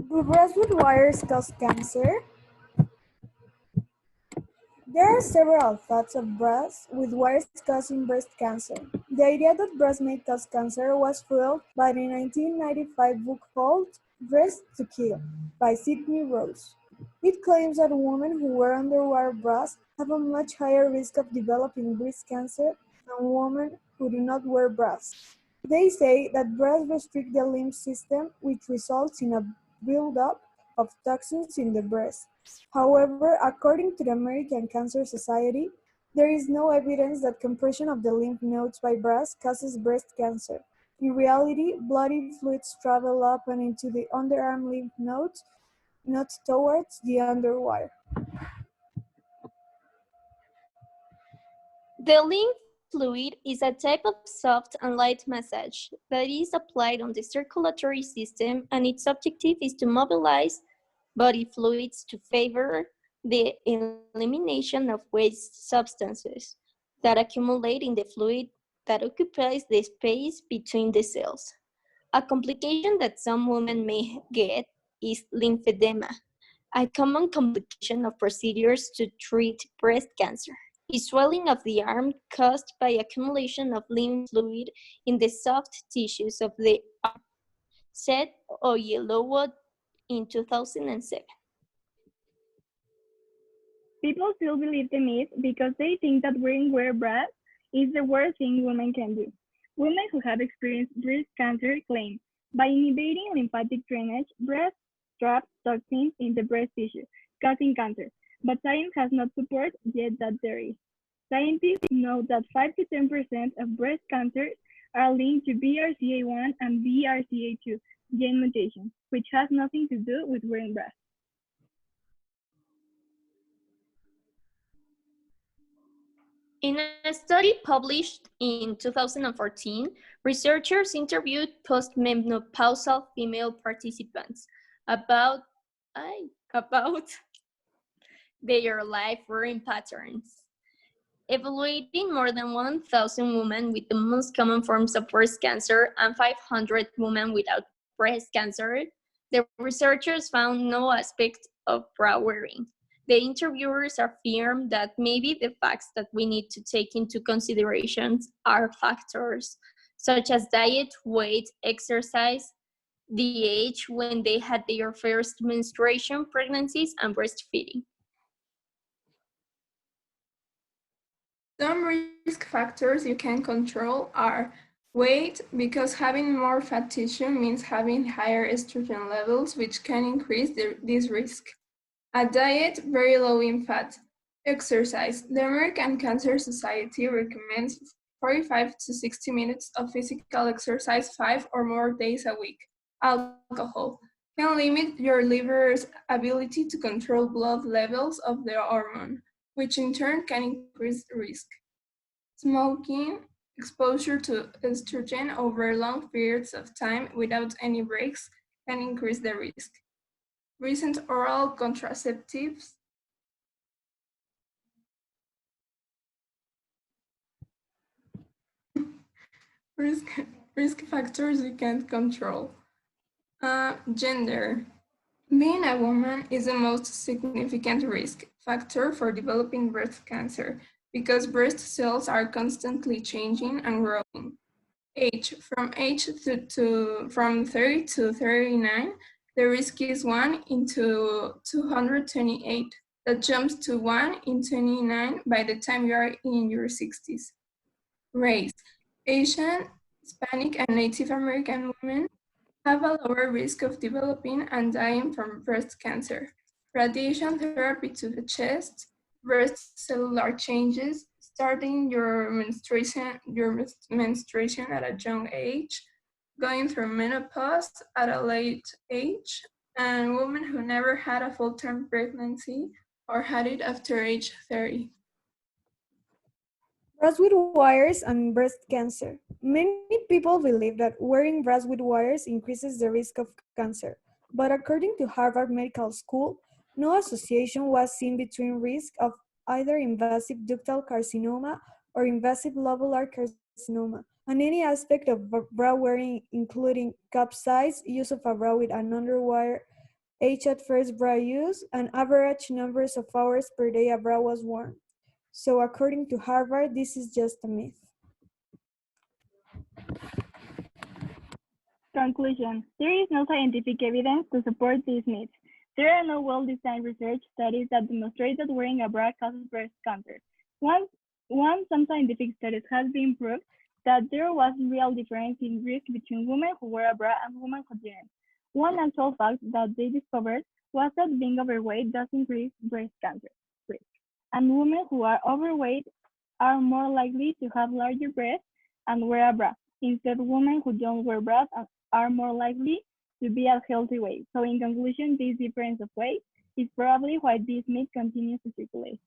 Do breasts with wires cause cancer? There are several thoughts of breasts with wires causing breast cancer. The idea that breasts may cause cancer was fueled by the 1995 book called Breast to Kill by Sydney Rose. It claims that women who wear underwire bras have a much higher risk of developing breast cancer than women who do not wear bras. They say that bras restrict the lymph system, which results in a buildup of toxins in the breast. However, according to the American Cancer Society, there is no evidence that compression of the lymph nodes by bras causes breast cancer. In reality, bloody fluids travel up and into the underarm lymph nodes, not towards the underwire. The lymph fluid is a type of soft and light massage that is applied on the circulatory system, and its objective is to mobilize body fluids to favor the elimination of waste substances that accumulate in the fluid that occupies the space between the cells. A complication that some women may get is lymphedema, a common complication of procedures to treat breast cancer. Is swelling of the arm caused by accumulation of lymph fluid in the soft tissues of the arm, said Oyelowo in 2007. People still believe the myth because they think that wearing wear bras is the worst thing women can do. Women who have experienced breast cancer claim by inhibiting lymphatic drainage, breast traps toxins in the breast tissue, causing cancer. But science has not supported yet that theory. Scientists know that 5 to 10% of breast cancers are linked to BRCA1 and BRCA2 gene mutations, which has nothing to do with wearing bras. In a study published in 2014, researchers interviewed postmenopausal female participants about, about their life wearing patterns. Evaluating more than 1,000 women with the most common forms of breast cancer and 500 women without breast cancer, the researchers found no aspect of bra wearing. The interviewers affirmed that maybe the facts that we need to take into consideration are factors such as diet, weight, exercise, the age when they had their first menstruation, pregnancies, and breastfeeding. Some risk factors you can control are weight, because having more fat tissue means having higher estrogen levels, which can increase this risk. A diet very low in fat. Exercise. The American Cancer Society recommends 45 to 60 minutes of physical exercise 5 or more days a week. Alcohol can limit your liver's ability to control blood levels of the hormone, which in turn can increase risk. Smoking, exposure to estrogen over long periods of time without any breaks can increase the risk. Recent oral contraceptives risk, risk factors you can't control. Gender. Being a woman is the most significant risk factor for developing breast cancer because breast cells are constantly changing and growing. Age. From 30 to 39, the risk is 1 into 228. That jumps to 1 in 29 by the time you are in your 60s. Race. Asian, Hispanic, and Native American women have a lower risk of developing and dying from breast cancer. Radiation therapy to the chest, breast cellular changes, starting your menstruation at a young age, going through menopause at a late age, and women who never had a full-term pregnancy or had it after age 30. Bras with wires and breast cancer. Many people believe that wearing bras with wires increases the risk of cancer, but according to Harvard Medical School, no association was seen between risk of either invasive ductal carcinoma or invasive lobular carcinoma, and any aspect of bra wearing, including cup size, use of a bra with an underwire, age at first bra use, and average numbers of hours per day a bra was worn. So according to Harvard, this is just a myth. Conclusion. There is no scientific evidence to support these myths. There are no well-designed research studies that demonstrate that wearing a bra causes breast cancer. Once some scientific studies have been proved that there was real difference in risk between women who wear a bra and women who didn't. One actual fact that they discovered was that being overweight does increase breast cancer risk. And women who are overweight are more likely to have larger breasts and wear a bra. Instead, women who don't wear bras are more likely to be at healthy weight. So in conclusion, this difference of weight is probably why this myth continues to circulate.